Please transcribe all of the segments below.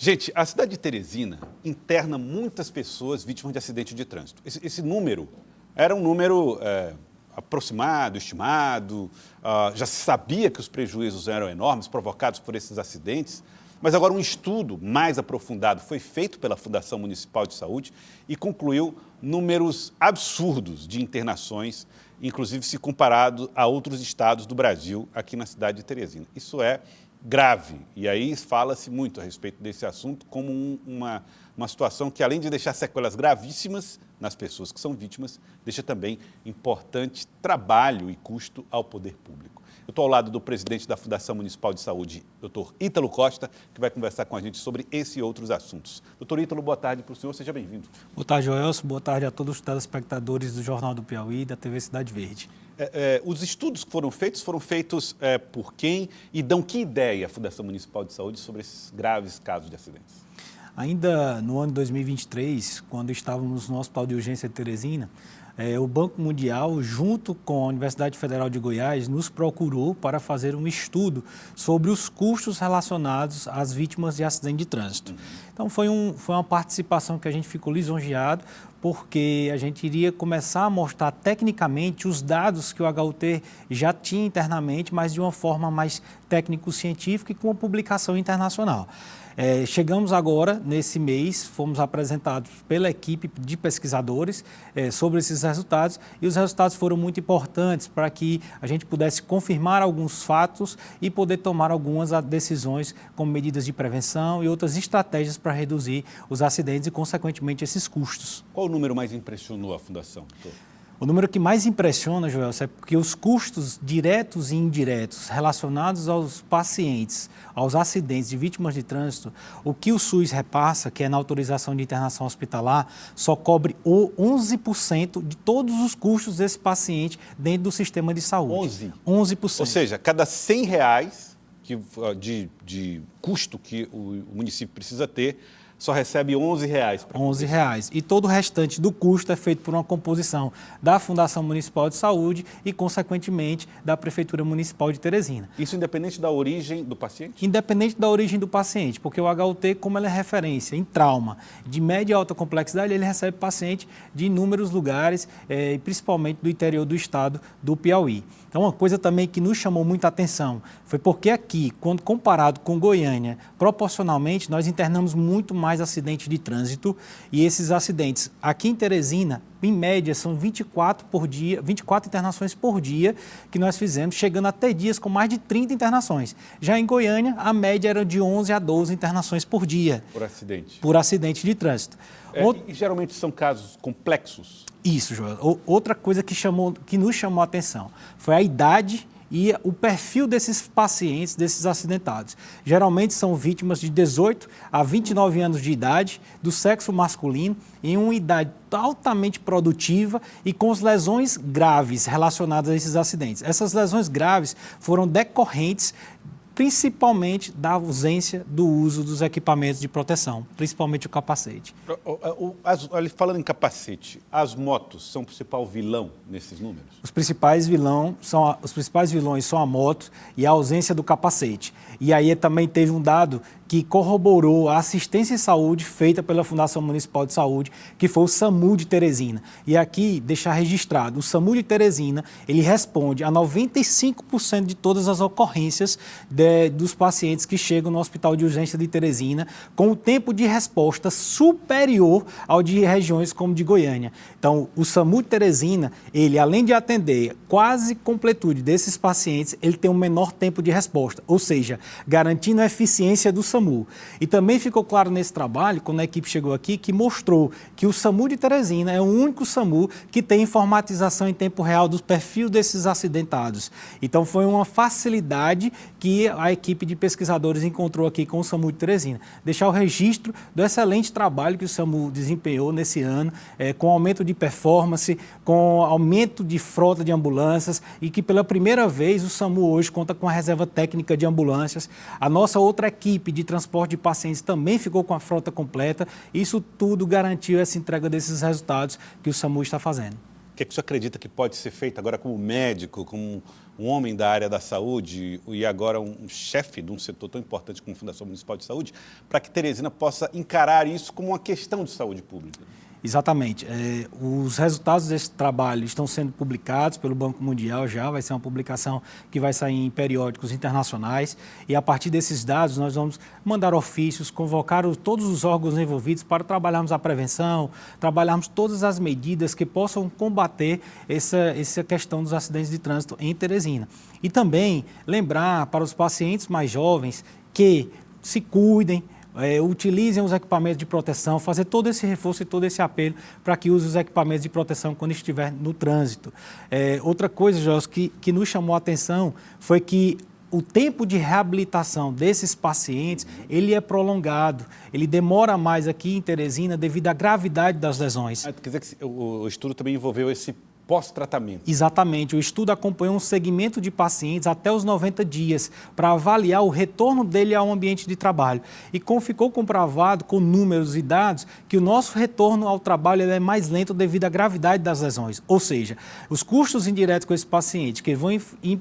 Gente, a cidade de Teresina interna muitas pessoas vítimas de acidente de trânsito. Esse número era um número aproximado, estimado, já se sabia que os prejuízos eram enormes provocados por esses acidentes, mas agora um estudo mais aprofundado foi feito pela Fundação Municipal de Saúde e concluiu números absurdos de internações, inclusive se comparado a outros estados do Brasil, aqui na cidade de Teresina. Isso é grave, e aí fala-se muito a respeito desse assunto como uma situação que, além de deixar sequelas gravíssimas nas pessoas que são vítimas, deixa também importante trabalho e custo ao poder público. Eu estou ao lado do presidente da Fundação Municipal de Saúde, Dr. Ítalo Costa, que vai conversar com a gente sobre esse e outros assuntos. Dr. Ítalo, boa tarde para o senhor, seja bem-vindo. Boa tarde, Joelson, boa tarde a todos os telespectadores do Jornal do Piauí e da TV Cidade Verde. Os estudos que foram feitos por quem e dão que ideia à Fundação Municipal de Saúde sobre esses graves casos de acidentes? Ainda no ano de 2023, quando estávamos no Hospital de Urgência de Teresina, o Banco Mundial, junto com a Universidade Federal de Goiás, nos procurou para fazer um estudo sobre os custos relacionados às vítimas de acidente de trânsito. Então, foi uma participação que a gente ficou lisonjeado, porque a gente iria começar a mostrar tecnicamente os dados que o HUT já tinha internamente, mas de uma forma mais técnico-científica e com uma publicação internacional. Chegamos agora, nesse mês, fomos apresentados pela equipe de pesquisadores sobre esses resultados, e os resultados foram muito importantes para que a gente pudesse confirmar alguns fatos e poder tomar algumas decisões como medidas de prevenção e outras estratégias para reduzir os acidentes e, consequentemente, esses custos. Qual o número mais impressionou a Fundação, doutor? O número que mais impressiona, Joel, é porque os custos diretos e indiretos relacionados aos pacientes, aos acidentes de vítimas de trânsito, o que o SUS repassa, que é na autorização de internação hospitalar, só cobre 11% de todos os custos desse paciente dentro do sistema de saúde. 11%. Ou seja, cada R$100 de custo que o município precisa ter, só recebe R$11. R$11. E todo o restante do custo é feito por uma composição da Fundação Municipal de Saúde e, consequentemente, da Prefeitura Municipal de Teresina. Isso independente da origem do paciente? Independente da origem do paciente, porque o HUT, como ele é referência em trauma de média e alta complexidade, ele recebe paciente de inúmeros lugares, principalmente do interior do estado do Piauí. Então, uma coisa também que nos chamou muita atenção foi porque aqui, quando comparado com Goiânia, proporcionalmente, nós internamos muito mais acidentes de trânsito, e esses acidentes aqui em Teresina, em média, são 24 por dia, 24 internações por dia que nós fizemos, chegando a ter dias com mais de 30 internações. Já em Goiânia, a média era de 11 a 12 internações por dia. Por acidente? Por acidente de trânsito. E geralmente são casos complexos? Isso, Joel. Outra coisa que nos chamou a atenção foi a idade e o perfil desses pacientes, desses acidentados. Geralmente são vítimas de 18 a 29 anos de idade, do sexo masculino, em uma idade altamente produtiva e com lesões graves relacionadas a esses acidentes. Essas lesões graves foram decorrentes principalmente da ausência do uso dos equipamentos de proteção, principalmente o capacete. Falando em capacete, as motos são o principal vilão nesses números? Os principais vilões são a moto e a ausência do capacete. E aí também teve um dado que corroborou a assistência em saúde feita pela Fundação Municipal de Saúde, que foi o SAMU de Teresina. E aqui, deixar registrado, o SAMU de Teresina, ele responde a 95% de todas as ocorrências dos pacientes que chegam no Hospital de Urgência de Teresina, com o tempo de resposta superior ao de regiões como de Goiânia. Então, o SAMU de Teresina, ele, além de atender quase completude desses pacientes, ele tem um menor tempo de resposta, ou seja, garantindo a eficiência do SAMU. E também ficou claro nesse trabalho, quando a equipe chegou aqui, que mostrou que o SAMU de Teresina é o único SAMU que tem informatização em tempo real do perfil desses acidentados. Então, foi uma facilidade que a equipe de pesquisadores encontrou aqui com o SAMU de Teresina. Deixar o registro do excelente trabalho que o SAMU desempenhou nesse ano, com aumento de performance, com aumento de frota de ambulâncias, e que pela primeira vez o SAMU hoje conta com a reserva técnica de ambulâncias. A nossa outra equipe de transporte de pacientes também ficou com a frota completa. Isso tudo garantiu essa entrega desses resultados que o SAMU está fazendo. que é que o senhor acredita que pode ser feito agora como médico, como um homem da área da saúde e agora um chefe de um setor tão importante como a Fundação Municipal de Saúde, para que Teresina possa encarar isso como uma questão de saúde pública? Exatamente. Os resultados desse trabalho estão sendo publicados pelo Banco Mundial já, vai ser uma publicação que vai sair em periódicos internacionais e a partir desses dados nós vamos mandar ofícios, convocar todos os órgãos envolvidos para trabalharmos a prevenção, trabalharmos todas as medidas que possam combater essa questão dos acidentes de trânsito em Teresina. E também lembrar para os pacientes mais jovens que se cuidem, utilizem os equipamentos de proteção, fazer todo esse reforço e todo esse apelo para que use os equipamentos de proteção quando estiver no trânsito. Outra coisa, Jorge, que nos chamou a atenção foi que o tempo de reabilitação desses pacientes, ele é prolongado, ele demora mais aqui em Teresina devido à gravidade das lesões. Quer dizer que o estudo também envolveu esse pós-tratamento. Exatamente. O estudo acompanhou um segmento de pacientes até os 90 dias para avaliar o retorno dele ao ambiente de trabalho. E ficou comprovado com números e dados que o nosso retorno ao trabalho ele é mais lento devido à gravidade das lesões. Ou seja, os custos indiretos com esse paciente, que vão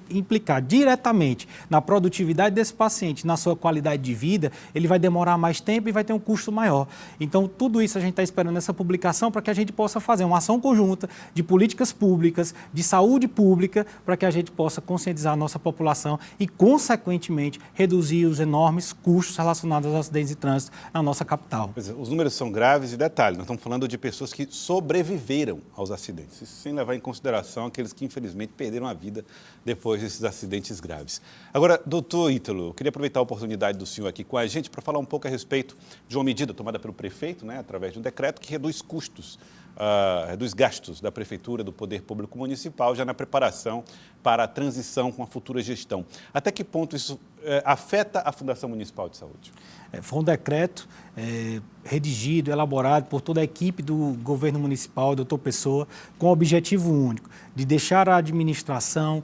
implicar diretamente na produtividade desse paciente, na sua qualidade de vida, ele vai demorar mais tempo e vai ter um custo maior. Então, tudo isso a gente está esperando nessa publicação para que a gente possa fazer uma ação conjunta de políticas públicas, de saúde pública, para que a gente possa conscientizar a nossa população e, consequentemente, reduzir os enormes custos relacionados aos acidentes de trânsito na nossa capital. Os números são graves e detalhe, nós estamos falando de pessoas que sobreviveram aos acidentes, isso sem levar em consideração aqueles que, infelizmente, perderam a vida depois desses acidentes graves. Agora, doutor Ítalo, eu queria aproveitar a oportunidade do senhor aqui com a gente para falar um pouco a respeito de uma medida tomada pelo prefeito, através de um decreto que reduz custos, reduz gastos da Prefeitura, do Poder Público Municipal, já na preparação para a transição com a futura gestão. Até que ponto isso afeta a Fundação Municipal de Saúde? Foi um decreto redigido, elaborado por toda a equipe do governo municipal, doutor Pessoa, com o objetivo único de deixar a administração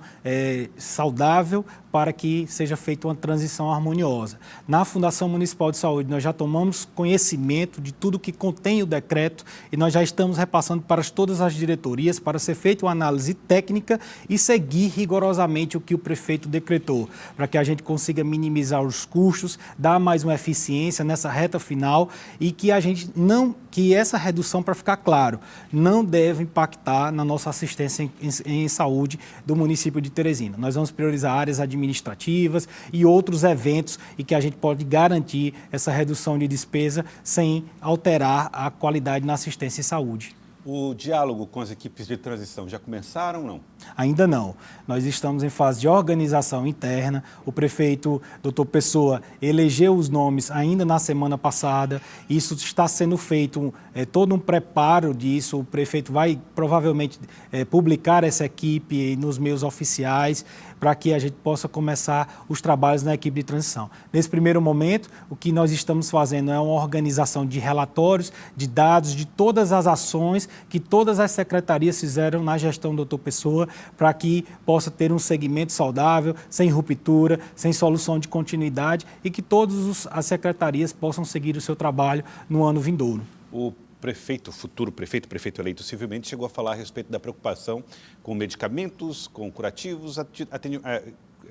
saudável para que seja feita uma transição harmoniosa. Na Fundação Municipal de Saúde, nós já tomamos conhecimento de tudo que contém o decreto e nós já estamos repassando para todas as diretorias para ser feita uma análise técnica e seguir rigorosamente o que o prefeito decretou, para que a gente consiga minimizar os custos, dar mais uma eficiência nessa reta final e que essa redução, para ficar claro, não deve impactar na nossa assistência em saúde do município de Teresina. Nós vamos priorizar áreas administrativas e outros eventos e que a gente pode garantir essa redução de despesa sem alterar a qualidade na assistência em saúde. O diálogo com as equipes de transição já começaram ou não? Ainda não. Nós estamos em fase de organização interna. O prefeito, doutor Pessoa, elegeu os nomes ainda na semana passada. Isso está sendo feito, todo um preparo disso. O prefeito vai provavelmente publicar essa equipe nos meios oficiais para que a gente possa começar os trabalhos na equipe de transição. Nesse primeiro momento, o que nós estamos fazendo é uma organização de relatórios, de dados, de todas as ações que todas as secretarias fizeram na gestão do doutor Pessoa, para que possa ter um segmento saudável, sem ruptura, sem solução de continuidade e que todas as secretarias possam seguir o seu trabalho no ano vindouro. O prefeito, futuro prefeito eleito civilmente, chegou a falar a respeito da preocupação com medicamentos, com curativos,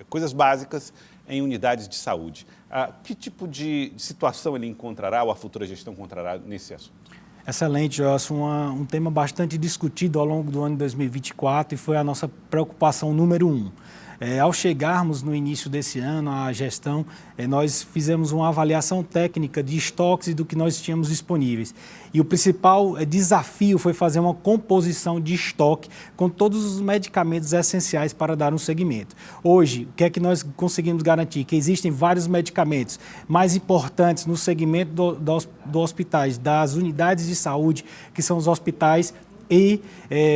coisas básicas em unidades de saúde. Que tipo de situação ele encontrará ou a futura gestão encontrará nesse assunto? Excelente, Joelson. Um tema bastante discutido ao longo do ano de 2024 e foi a nossa preocupação número 1. Ao chegarmos no início desse ano, à gestão, nós fizemos uma avaliação técnica de estoques e do que nós tínhamos disponíveis. E o principal desafio foi fazer uma composição de estoque com todos os medicamentos essenciais para dar um segmento. Hoje, o que é que nós conseguimos garantir? Que existem vários medicamentos mais importantes no segmento do hospitais, das unidades de saúde, que são os hospitais e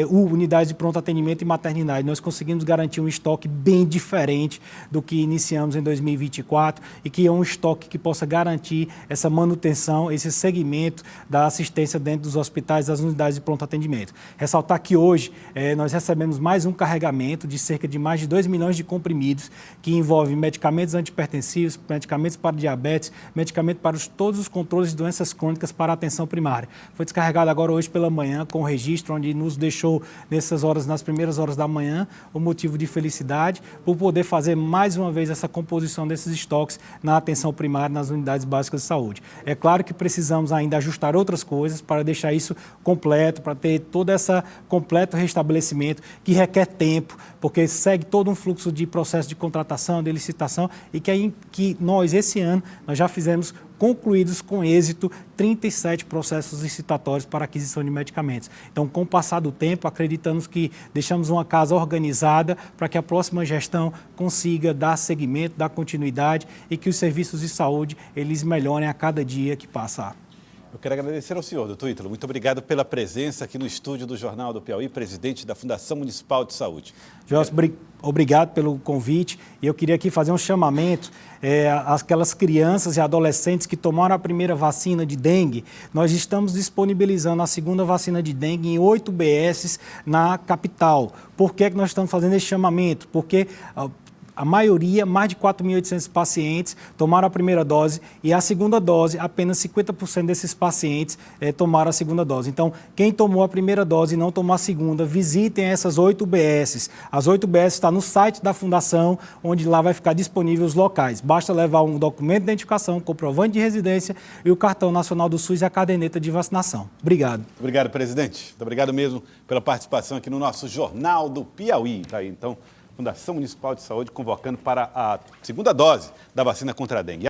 unidades de pronto atendimento e maternidade. Nós conseguimos garantir um estoque bem diferente do que iniciamos em 2024 e que é um estoque que possa garantir essa manutenção, esse segmento da assistência dentro dos hospitais, das unidades de pronto atendimento. Ressaltar que hoje nós recebemos mais um carregamento de cerca de mais de 2 milhões de comprimidos que envolvem medicamentos antihipertensivos, medicamentos para diabetes, medicamentos para todos os controles de doenças crônicas para a atenção primária. Foi descarregado agora hoje pela manhã com o registro ministro, onde nos deixou nessas horas, nas primeiras horas da manhã, um motivo de felicidade por poder fazer mais uma vez essa composição desses estoques na atenção primária, nas unidades básicas de saúde. É claro que precisamos ainda ajustar outras coisas para deixar isso completo, para ter todo esse completo restabelecimento que requer tempo, porque segue todo um fluxo de processo de contratação, de licitação e que nós, esse ano, nós já fizemos concluídos com êxito 37 processos licitatórios para aquisição de medicamentos. Então, com o passar do tempo, acreditamos que deixamos uma casa organizada para que a próxima gestão consiga dar seguimento, dar continuidade e que os serviços de saúde eles melhorem a cada dia que passa. Eu quero agradecer ao senhor, doutor Ítalo. Muito obrigado pela presença aqui no estúdio do Jornal do Piauí, presidente da Fundação Municipal de Saúde. Jorge, obrigado pelo convite. E eu queria aqui fazer um chamamento àquelas crianças e adolescentes que tomaram a primeira vacina de dengue. Nós estamos disponibilizando a segunda vacina de dengue em 8 UBSs na capital. Por que nós estamos fazendo esse chamamento? Porque a maioria, mais de 4.800 pacientes, tomaram a primeira dose e a segunda dose, apenas 50% desses pacientes tomaram a segunda dose. Então, quem tomou a primeira dose e não tomou a segunda, visitem essas 8 UBSs. As 8 UBSs estão no site da Fundação, onde lá vai ficar disponível os locais. Basta levar um documento de identificação, comprovante de residência e o cartão nacional do SUS e a caderneta de vacinação. Obrigado. Obrigado, presidente. Muito obrigado mesmo pela participação aqui no nosso Jornal do Piauí. Tá aí, então, Fundação Municipal de Saúde convocando para a segunda dose da vacina contra a dengue.